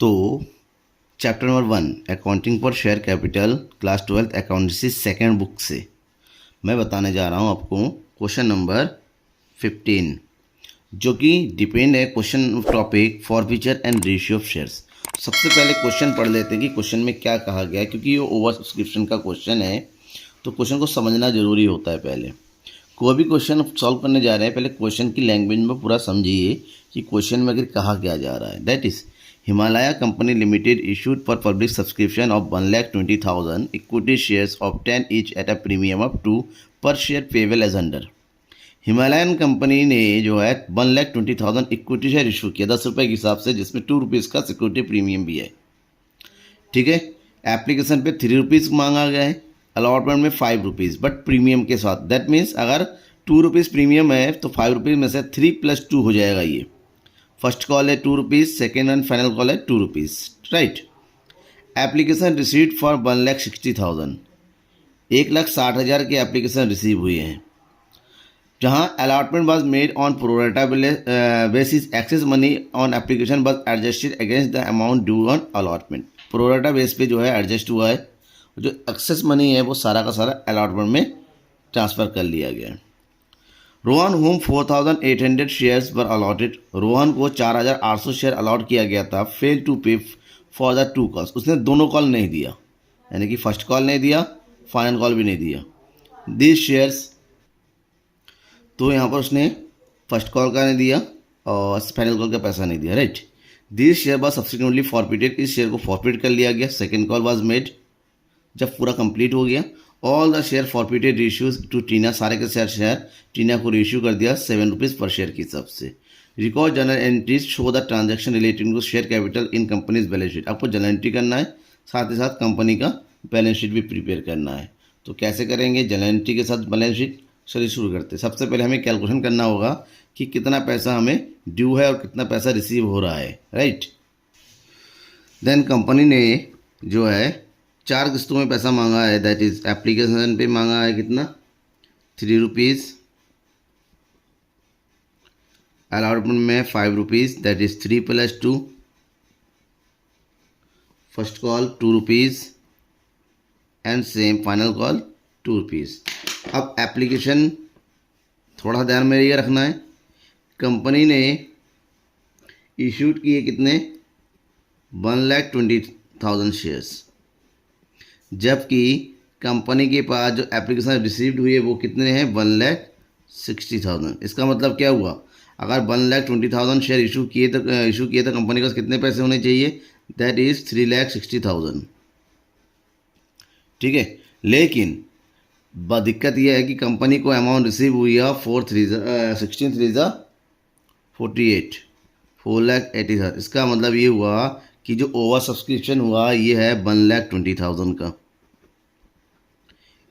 तो chapter number 1 accounting for share capital class 12 accountancy second book से मैं बताने जा रहा हूँ आपको क्वेश्चन नंबर 15, जो कि डिपेंड है question topic forfeiture and ratio of shares. सबसे पहले क्वेश्चन पढ़ लेते हैं कि क्वेश्चन में क्या कहा गया है, क्योंकि ये ओवर सब्सक्रिप्शन का क्वेश्चन है तो क्वेश्चन को समझना जरूरी होता है। पहले कोई भी क्वेश्चन सॉल्व करने जा रहे हैं, पहले क्वेश्चन की लैंग्वेज में पूरा समझिए कि क्वेश्चन में आखिर कहा क्या जा रहा है। That is Himalaya company limited issued for public subscription of 1,20,000 equity shares of 10 each at a premium of 2 per share payable as under. Himalayan company ने जो है 1,20,000 इक्विटी शेयर इशू किया 10 रुपये के हिसाब से, जिसमें 2 रुपीज़ का सिक्योरिटी प्रीमियम भी है। ठीक है, एप्लीकेशन पे 3 रुपीज़ मांगा गया है, अलॉटमेंट में 5 रुपीज़ बट प्रीमियम के साथ। दैट मीन्स अगर 2 रुपीज़ प्रीमियम है तो 5 रुपीज़ में से 3 + 2 हो जाएगा। ये फर्स्ट कॉल है 2 rupees, second and final call है 2 rupees, right. Application received for 1,60,000, 1,60,000 की एप्लीकेशन रिसीव हुई है, जहां allotment was made on pro rata basis. Excess money on application was adjusted against the amount due on allotment. Pro rata base पे जो है adjust हुआ है, जो एक्सेस मनी है वो सारा का सारा अलॉटमेंट में ट्रांसफ़र कर लिया गया है। रोहन होम 4,800 शेयर्स वर अलॉटेड। रोहन को 4,800 शेयर अलॉट किया गया था। फेल टू पे फॉर द 2 कॉल्स, उसने दोनों कॉल नहीं दिया, यानी कि फर्स्ट कॉल नहीं दिया, फाइनल कॉल भी नहीं दिया। दिस शेयर्स, तो यहाँ पर उसने फर्स्ट कॉल का नहीं दिया और फाइनल कॉल का पैसा नहीं दिया, right. This share was subsequently forfeited, इस शेयर को फॉरफिट कर लिया गया। सेकेंड कॉल वॉज मेड, जब पूरा कंप्लीट हो गया। All the share forfeited ratios to टीना, सारे के शेयर टीना को रेशियो कर दिया 7 रुपीज़ पर शेयर के हिसाब से। Record journal entries show the transaction relating to share capital in companies balance sheet. आपको जर्नल एंट्री करना है, साथ ही साथ कंपनी का बैलेंस शीट भी प्रिपेयर करना है। तो कैसे करेंगे जर्नल एंट्री के साथ बैलेंस शीट? चलिए शुरू करते हैं। सबसे पहले हमें कैलकुलेशन करना होगा कि कितना पैसा हमें ड्यू है और कितना पैसा रिसीव हो रहा है, राइट। देन कंपनी ने जो है 4 किस्तों में पैसा मांगा है। दैट इज एप्लीकेशन पे मांगा है कितना, 3 रुपीज़, अलॉटमेंट में 5 rupees, that is 3 + 2। First call 2 rupees and same final call 2 rupees. अब एप्लीकेशन थोड़ा ध्यान में ये रखना है, कंपनी ने इशूड किए कितने, 1,20,000 शेयर्स, जबकि कंपनी के पास जो एप्लीकेशन रिसीव्ड हुई है वो कितने हैं, 1,60,000। इसका मतलब क्या हुआ, अगर 1,20,000 शेयर इशू किए तो कंपनी के पास कितने पैसे होने चाहिए, दैट इज़ 3,60,000। ठीक है, लेकिन दिक्कत यह है कि कंपनी को अमाउंट रिसीव हुई है 4,3 4,80,000। इसका मतलब ये हुआ कि जो ओवर सब्सक्रिप्शन हुआ ये है 1,20,000 का।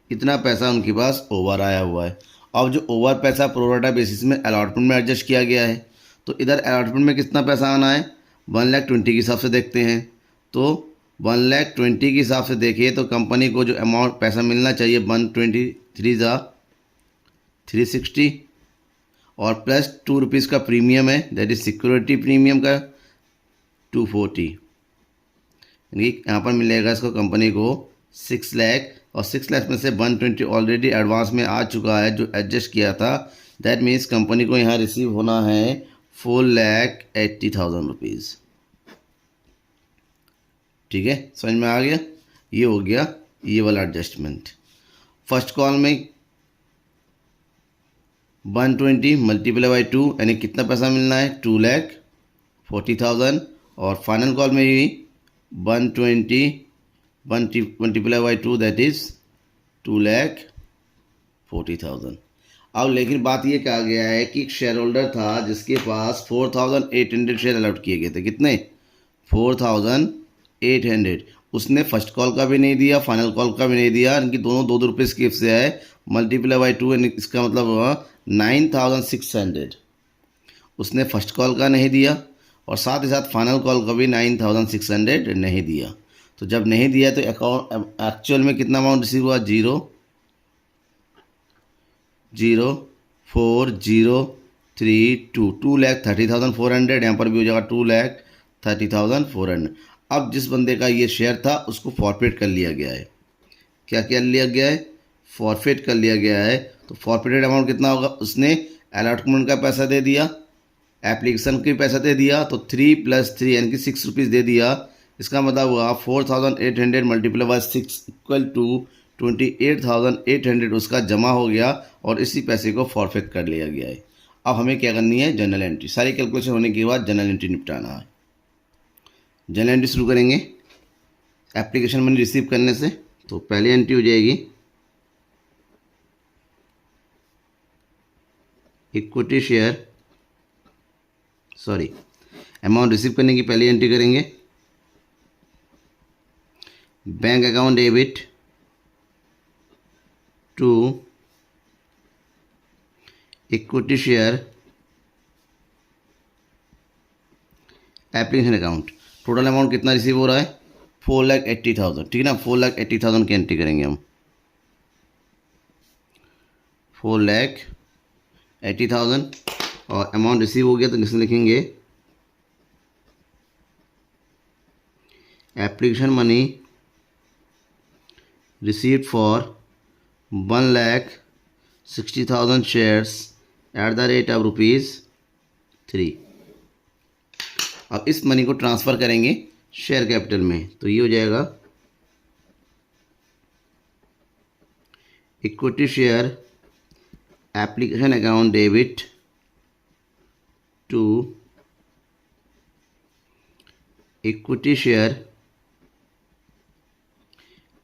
इतना पैसा उनके पास ओवर आया हुआ है। अब जो ओवर पैसा प्रोरेटा बेसिस में अलॉटमेंट में एडजस्ट किया गया है, तो इधर अलॉटमेंट में कितना पैसा आना है, 1,20,000 के हिसाब से देखते हैं। तो 1,20,000 के हिसाब से देखिए तो कंपनी को जो अमाउंट पैसा मिलना चाहिए 1,23,360 और प्लस 2 रुपीज़ का प्रीमियम है, दैट इज सिक्योरिटी प्रीमियम का 240, यानी यहाँ पर मिलेगा इसको कंपनी को 6 लाख, और 6 लाख में से 120 ऑलरेडी एडवांस में आ चुका है जो एडजस्ट किया था। दैट मीन्स कंपनी को यहाँ रिसीव होना है 4,80,000 रुपीज़। ठीक है, समझ में आ गया। ये हो गया ये वाला एडजस्टमेंट। फर्स्ट कॉल में 120 × 2 यानी कितना पैसा मिलना है, 2,40,000, और फाइनल कॉल में भी 120 × 2 दैट इज 2,40,000। अब लेकिन बात ये कहा गया है कि एक शेयर होल्डर था जिसके पास 4,800 शेयर अलॉट किए गए थे। कितने, 4,800। उसने फर्स्ट कॉल का भी नहीं दिया, फाइनल कॉल का भी नहीं दिया, इनकी दोनों 2-2 रुपये स्किप से है। × 2 इसका मतलब हुआ 9,600। उसने फर्स्ट कॉल का नहीं दिया और साथ ही साथ फाइनल कॉल का भी 9,600 नहीं दिया। तो जब नहीं दिया तो अकाउंट एक्चुअल में कितना अमाउंट रिसीव हुआ, 0,04032, 2,30,400। यहाँ पर भी हो जाएगा 30,400। अब जिस बंदे का ये शेयर था उसको फॉरफिट कर लिया गया है। क्या क्या लिया गया है? फॉरफिट कर लिया गया है। तो फॉरफिटेड अमाउंट कितना होगा? उसने अलॉटमेंट का पैसा दे दिया, एप्लीकेशन की पैसा दे दिया, तो 3 + 3 यानी कि 6 रुपीज़ दे दिया। इसका मतलब हुआ 4,800 मल्टीप्लाई बाय 6 इक्वल टू 28,800 उसका जमा हो गया और इसी पैसे को फॉरफिट कर लिया गया है। अब हमें क्या करनी है? General entry. सारी कैलकुलेशन होने के बाद जनरल एंट्री निपटाना है। जनरल एंट्री शुरू करेंगे एप्लीकेशन मनी रिसीव करने से। तो पहली एंट्री हो जाएगी equity share, sorry, amount receive करने की पहली एंट्री करेंगे bank account debit to equity share application account. Total amount कितना रिसीव हो रहा है? 4,80,000, ठीक है ना। 4,80,000 की एंट्री करेंगे हम। 4,80,000 और अमाउंट रिसीव हो गया तो इसमें लिखेंगे application money received for 1,60,000 shares at the rate of ₹3। अब इस मनी को ट्रांसफ़र करेंगे शेयर कैपिटल में। तो ये हो जाएगा equity share application account debit to equity share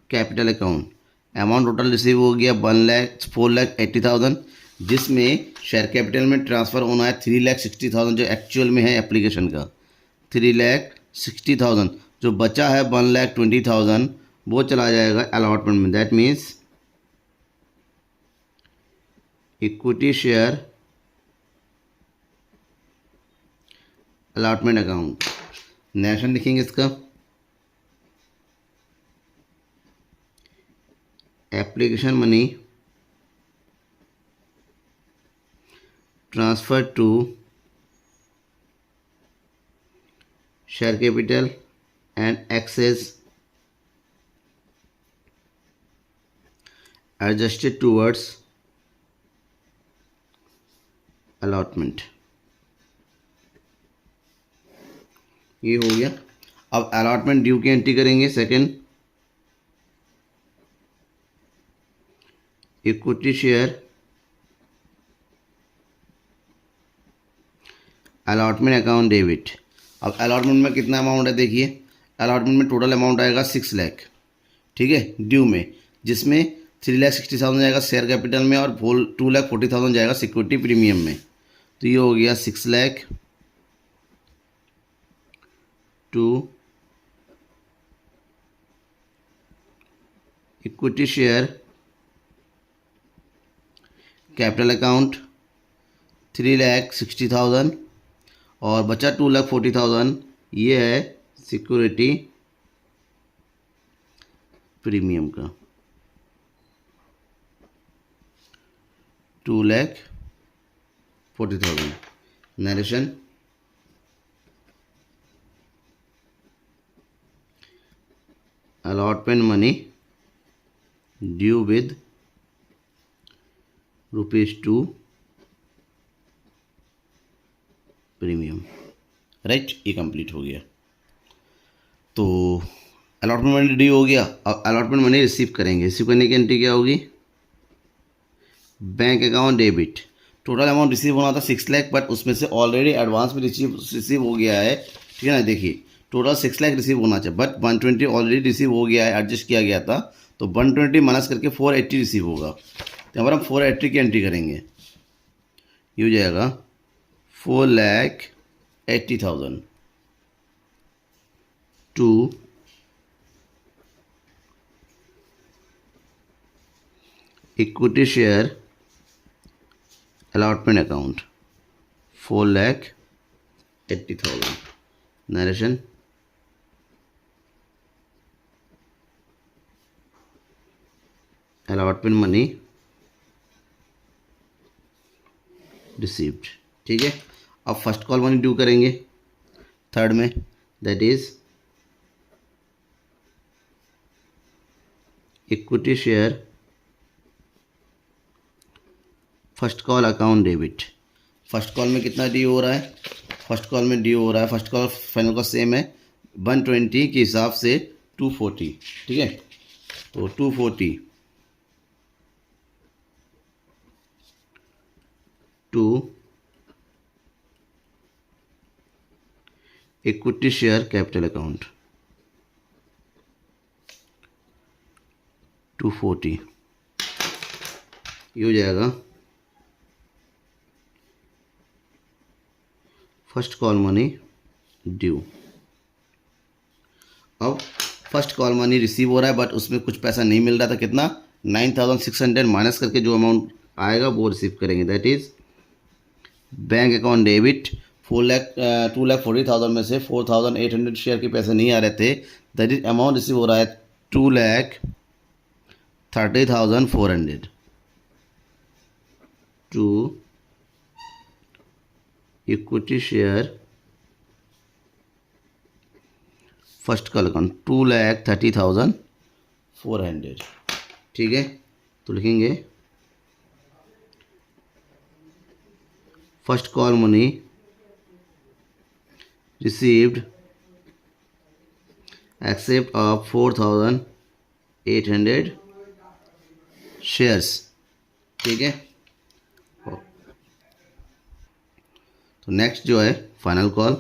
capital account. Amount total receive हो गया 4,80,000, जिसमें शेयर कैपिटल में ट्रांसफ़र होना है 3,60,000 जो एक्चुअल में है एप्लीकेशन का। 3,60,000 जो बचा है 1,20,000 वो चला जाएगा अलॉटमेंट में। That means equity share allotment account. Narration लिखेंगे इसका application money transfer to share capital and excess adjusted towards allotment. ये हो गया। अब अलॉटमेंट ड्यू की एंट्री करेंगे second equity share allotment account debit. अब अलॉटमेंट में कितना अमाउंट है? देखिए अलॉटमेंट में टोटल अमाउंट आएगा 6 लाख, ठीक है, ड्यू में, जिसमें 3,60,000 जाएगा शेयर कैपिटल में और 2,40,000 जाएगा सिक्योरिटी प्रीमियम में। तो ये हो गया 6 lakh to equity share capital account 3,60,000 और बचा 2,40,000, ये है सिक्योरिटी प्रीमियम का 2,40,000। Narration allotment money due with ₹2 premium. Right, ये कंप्लीट हो गया। तो अलॉटमेंट मनी ड्यू हो गया। अब अलॉटमेंट मनी रिसीव करेंगे। रिसीव करने की एंट्री क्या होगी? Bank account debit. Total amount receive होना था 6 लाख, बट उसमें से ऑलरेडी एडवांस में रिसीव हो गया है, ठीक है ना। देखिए टोटल 6 लाख रिसीव होना चाहिए, बट 120 ऑलरेडी रिसीव हो गया है, एडजस्ट किया गया था, तो 120 माइनस करके 480 रिसीव होगा। तो यहाँ पर हम 480 की एंट्री करेंगे। ये हो जाएगा 4,80,000 to equity share allotment account 4,80,000। Narration allotment money received, ठीक है। अब फर्स्ट कॉल मनी ड्यू करेंगे थर्ड में। That is equity share first call account debit. First call में कितना ड्यू हो रहा है? फर्स्ट कॉल में ड्यू हो रहा है, फर्स्ट कॉल फाइनल का सेम है 120 के हिसाब से 240, ठीक है। तो 240 to equity share capital account 240 ये हो जाएगा फर्स्ट कॉल मनी ड्यू। अब फर्स्ट कॉल मनी रिसीव हो रहा है बट उसमें कुछ पैसा नहीं मिल रहा था, कितना 9600 माइनस करके जो अमाउंट आएगा वो रिसीव करेंगे। That is bank account debit 2,40,000 में से 4,800 शेयर के पैसे नहीं आ रहे थे। दैट इज अमाउंट रिसीव हो रहा है 2,30,400 to equity share first call account 2,30,400, ठीक है। तो लिखेंगे first call money received except of 4,800 shares, ठीक है। तो नेक्स्ट जो है final call,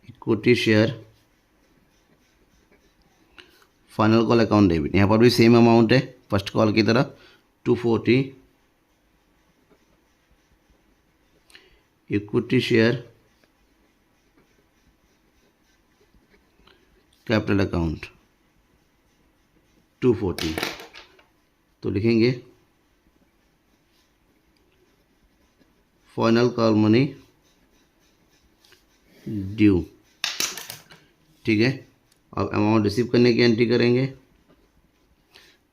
equity share final call account debit. यहाँ पर भी सेम अमाउंट है फर्स्ट कॉल की तरह 240 इक्विटी शेयर कैपिटल अकाउंट 240। तो लिखेंगे फाइनल कॉल मनी ड्यू, ठीक है। अब अमाउंट रिसीव करने की एंट्री करेंगे,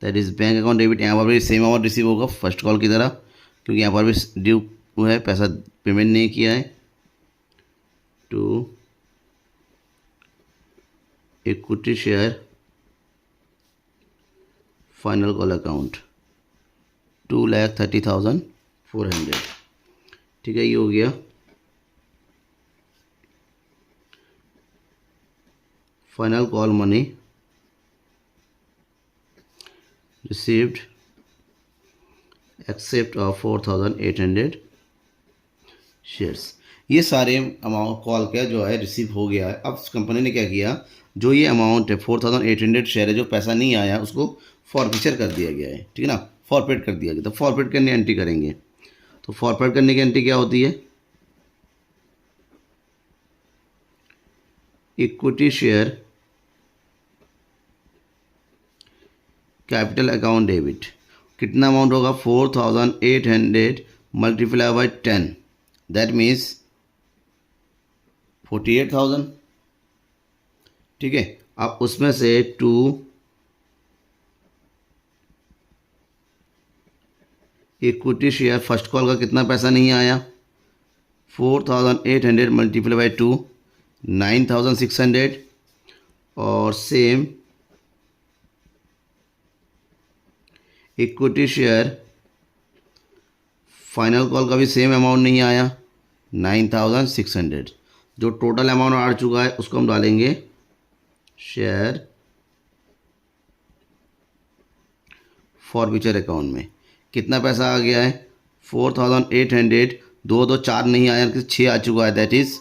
that is bank account debit. यहाँ पर भी सेम अमाउंट रिसीव होगा फर्स्ट कॉल की तरह, क्योंकि यहाँ पर भी ड्यू है, पैसा पेमेंट नहीं किया है, to equity share final call account 2,30,400, ठीक है। ये हो गया final call money received except of 4,800 shares. ये सारे अमाउंट कॉल का जो है रिसीव हो गया है। अब कंपनी ने क्या किया, जो ये अमाउंट है 4,800 शेयर है, जो पैसा नहीं आया उसको फॉरफीचर कर दिया गया है, ठीक है ना, फॉरफिट कर दिया गया। तो फॉरफिट करने एंट्री करेंगे। तो फॉरफिट करने की एंट्री क्या होती है, equity share capital account debit. कितना अमाउंट होगा 4,800 मल्टीप्लाई बाई 10, दैट मीन्स 48,000, ठीक है। अब उसमें से to equity share first call का कितना पैसा नहीं आया, 4,800 मल्टीप्लाई बाई 2 9,600, और same equity share final call का भी सेम अमाउंट नहीं आया 9,600। जो टोटल अमाउंट आ चुका है उसको हम डालेंगे शेयर फॉरफीचर अकाउंट में। कितना पैसा आ गया है 4,800, 4 नहीं आया, 6 आ चुका है, दैट इज़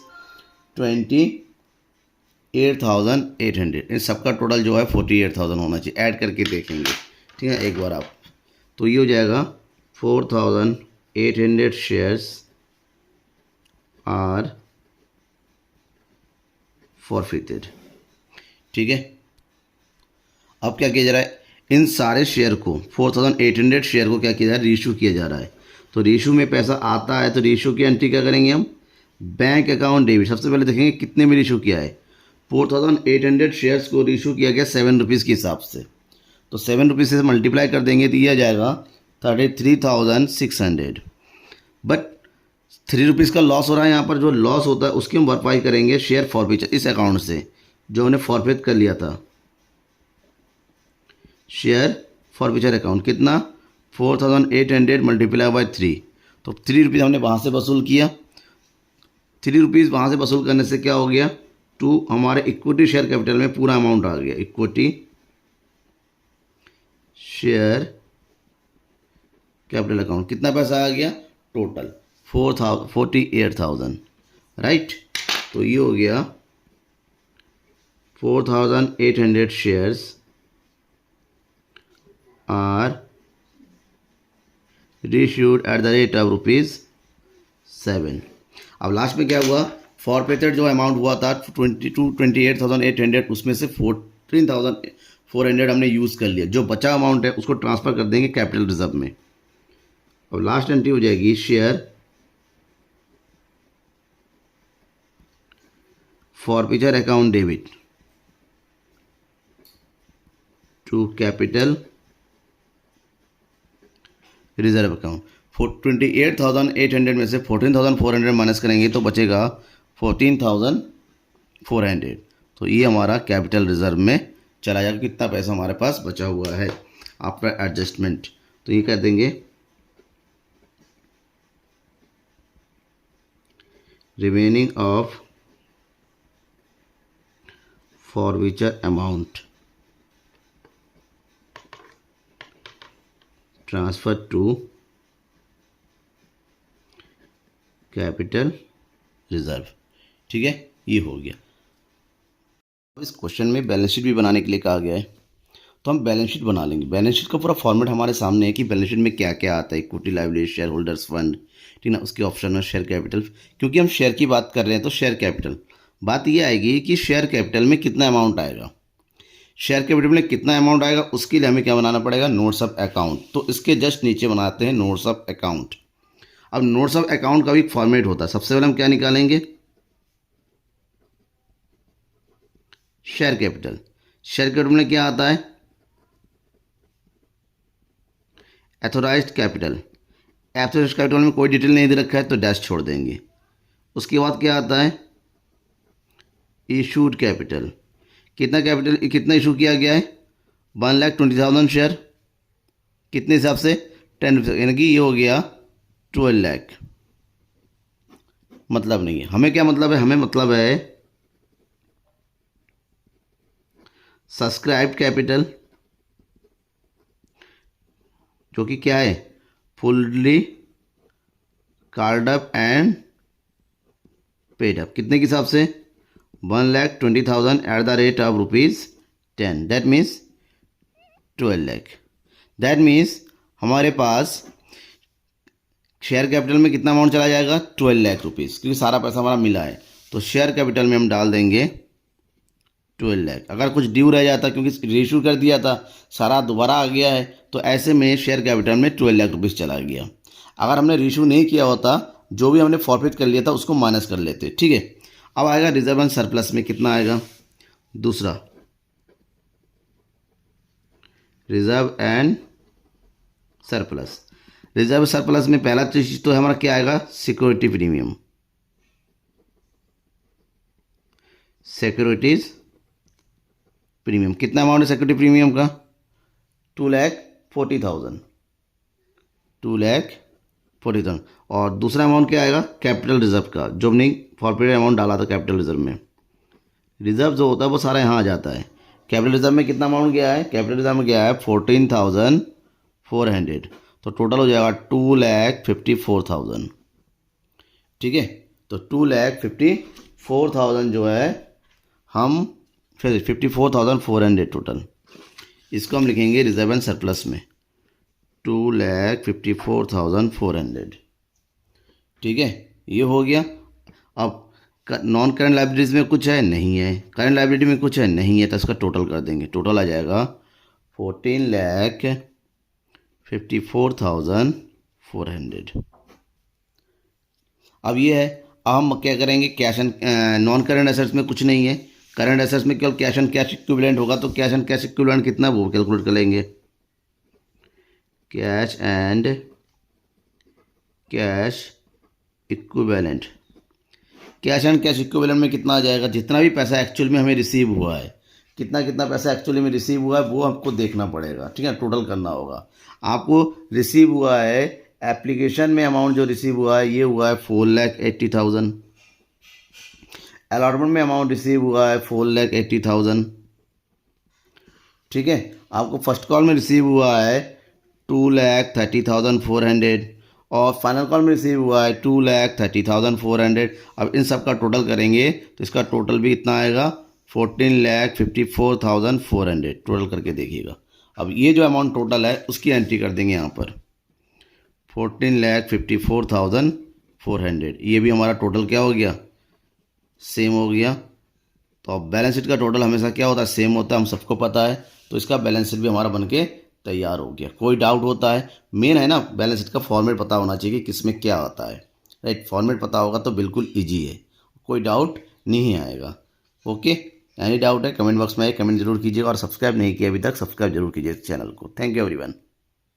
28,800। इन सबका टोटल जो है 48,000 होना चाहिए। ऐड करके देखेंगे, ठीक है, एक बार आप। तो ये हो जाएगा 4,800 शेयर्स आर फॉरफिटेड, ठीक है। अब क्या किया जा रहा है, इन सारे शेयर को 4,800 शेयर को क्या किया जा रहा है, रीइशू किया जा रहा है। तो रीइशू में पैसा आता है तो रीइशू की एंट्री क्या करेंगे हम, बैंक अकाउंट डेबिट। सबसे पहले देखेंगे कितने में रीइशू किया है। 4,800 शेयर्स को रीइशू किया गया 7 रुपीज़ के हिसाब से। तो 7 रुपीज़ से मल्टीप्लाई कर देंगे तो यह आ जाएगा 33,600। बट ₹3 का लॉस हो रहा है। यहाँ पर जो लॉस होता है उसकी हम भरपाई करेंगे शेयर फॉरफीचर इस अकाउंट से जो हमने फॉरफेट कर लिया था। शेयर फॉरफीचर अकाउंट कितना 4800 मल्टीप्लाई बाई 3, तो ₹3 हमने वहाँ से वसूल किया। ₹3 वहाँ से वसूल करने से क्या हो गया, टू हमारे इक्विटी शेयर कैपिटल में पूरा अमाउंट आ गया। इक्विटी शेयर कैपिटल अकाउंट कितना पैसा आ गया, टोटल 48,000, राइट। तो ये हो गया 4,800 shares are reissued at the rate of ₹7। अब लास्ट में क्या हुआ, फॉरफेटेड जो अमाउंट हुआ था 28,800, उसमें से 14,400 हमने यूज़ कर लिया। जो बचा अमाउंट है उसको ट्रांसफ़र कर देंगे कैपिटल रिजर्व में। अब लास्ट एंट्री हो जाएगी share forfeiture account debit to capital reserve account. 28,800 में से 14,400 माइनस करेंगे तो बचेगा 14,400। तो ये हमारा कैपिटल रिजर्व में चला जाएगा। कितना पैसा हमारे पास बचा हुआ है आफ्टर एडजस्टमेंट, तो ये कर देंगे remaining of forfeiture amount transfer to capital reserve. ठीक है, ये हो गया। अब इस क्वेश्चन में बैलेंस शीट भी बनाने के लिए कहा गया है, तो हम बैलेंस शीट बना लेंगे। बैलेंस शीट का पूरा फॉर्मेट हमारे सामने है कि बैलेंस शीट में क्या क्या आता है, equity, liability, share holders fund, ठीक ना। उसके ऑप्शन में शेयर कैपिटल, क्योंकि हम शेयर की बात कर रहे हैं तो शेयर कैपिटल। बात ये आएगी कि शेयर कैपिटल में कितना अमाउंट आएगा, शेयर कैपिटल में कितना अमाउंट आएगा, उसके लिए हमें क्या बनाना पड़ेगा, नोट्स ऑफ अकाउंट। तो इसके जस्ट नीचे बनाते हैं नोट्स ऑफ अकाउंट। अब नोट्स ऑफ अकाउंट का भी फॉर्मेट होता है। सबसे पहले हम क्या निकालेंगे, शेयर कैपिटल। शेयर कैपिटल में क्या आता है, एथोराइज्ड कैपिटल। एथोराइज्ड कैपिटल में कोई डिटेल नहीं दे रखा है तो डैश छोड़ देंगे। उसके बाद क्या आता है, इशूड कैपिटल। कितना कैपिटल, कितना इशू किया गया है, 1,20,000 शेयर। कितने हिसाब से, 10, यानी कि ये हो गया 12 लाख। मतलब नहीं है, हमें क्या मतलब है, हमें मतलब है सब्सक्राइब्ड कैपिटल, जो कि क्या है, fully card up and paid up. कितने के हिसाब से, 1,20,000 eight the rate of ₹10, that means 12 lakh. That means हमारे पास शेयर कैपिटल में कितना अमाउंट चला जाएगा, 12 लाख रुपीज़, क्योंकि सारा पैसा हमारा मिला है। तो शेयर कैपिटल में हम डाल देंगे 12 लाख। अगर कुछ ड्यू रह जाता, क्योंकि रीइश्यू कर दिया था, सारा दोबारा आ गया है, तो ऐसे में शेयर कैपिटल में 12 लाख रुपीज़ चला गया। अगर हमने रीइश्यू नहीं किया होता, जो भी हमने फॉरफिट कर लिया था उसको माइनस कर लेते, ठीक है। अब आएगा रिजर्व एंड सरप्लस में कितना आएगा, दूसरा reserve and surplus. Reserve surplus में पहला चीज तो हमारा क्या आएगा, सिक्योरिटी प्रीमियम। सिक्योरिटीज प्रीमियम कितना अमाउंट है सिक्योरिटी प्रीमियम का, 2,40,000, 2,40,000। और दूसरा अमाउंट क्या आएगा, कैपिटल रिजर्व का, जो हमने फॉरफिट अमाउंट डाला था कैपिटल रिजर्व में। रिजर्व जो होता है वो सारा यहाँ आ जाता है। कैपिटल रिजर्व में कितना अमाउंट गया है, कैपिटल रिजर्व में गया है 14,400, तो टोटल हो जाएगा 2,54,000, ठीक है। तो 2,54,000 जो है हम फिर 54,400 टोटल, इसको हम लिखेंगे रिजर्व एंड सरप्लस में 2,54,400, ठीक है। ये हो गया। अब नॉन करंट लाइबिलिटीज़ में कुछ है, नहीं है। करंट लाइबिलिटी में कुछ है, नहीं है, तो इसका टोटल कर देंगे। टोटल आ जाएगा 14,54,400। अब ये है, अब हम क्या करेंगे, cash and non current assets में कुछ नहीं है। करंट एसेट्स में केवल कैश एंड कैश इक्विवेलेंट होगा, तो कैश एंड कैश इक्विवेलेंट कितना वो कैलकुलेट कर लेंगे। Cash and cash equivalent, cash and cash equivalent में कितना आ जाएगा, जितना भी पैसा एक्चुअल में हमें रिसीव हुआ है, कितना कितना पैसा एक्चुअली में रिसीव हुआ है वो आपको देखना पड़ेगा, ठीक है, टोटल करना होगा। आपको रिसीव हुआ है एप्लीकेशन में अमाउंट जो रिसीव हुआ है ये हुआ है 4,80,000, अलॉटमेंट में अमाउंट रिसीव हुआ है 4,80,000, ठीक है। आपको फर्स्ट कॉल में रिसीव हुआ है 2,30,400 और फाइनल कॉल में रिसीव हुआ है 2,30,400। अब इन सब का टोटल करेंगे तो इसका टोटल भी इतना आएगा 14,54,400, टोटल करके देखिएगा। अब ये जो अमाउंट टोटल है उसकी एंट्री कर देंगे यहाँ पर 14,54,400, ये भी हमारा टोटल क्या हो गया, सेम हो गया। तो अब बैलेंस शीट का टोटल हमेशा क्या होता है, सेम होता है, हम सबको पता है। तो इसका बैलेंस शीट भी हमारा बनके तैयार हो गया। कोई डाउट होता है, मेन है ना बैलेंस शीट का फॉर्मेट पता होना चाहिए कि किस में क्या आता है, राइट। फॉर्मेट पता होगा तो बिल्कुल ईजी है, कोई डाउट नहीं आएगा। ओके, एनी डाउट है कमेंट बॉक्स में कमेंट जरूर कीजिएगा और सब्सक्राइब नहीं किया अभी तक सब्सक्राइब जरूर कीजिए चैनल को। Thank you everyone.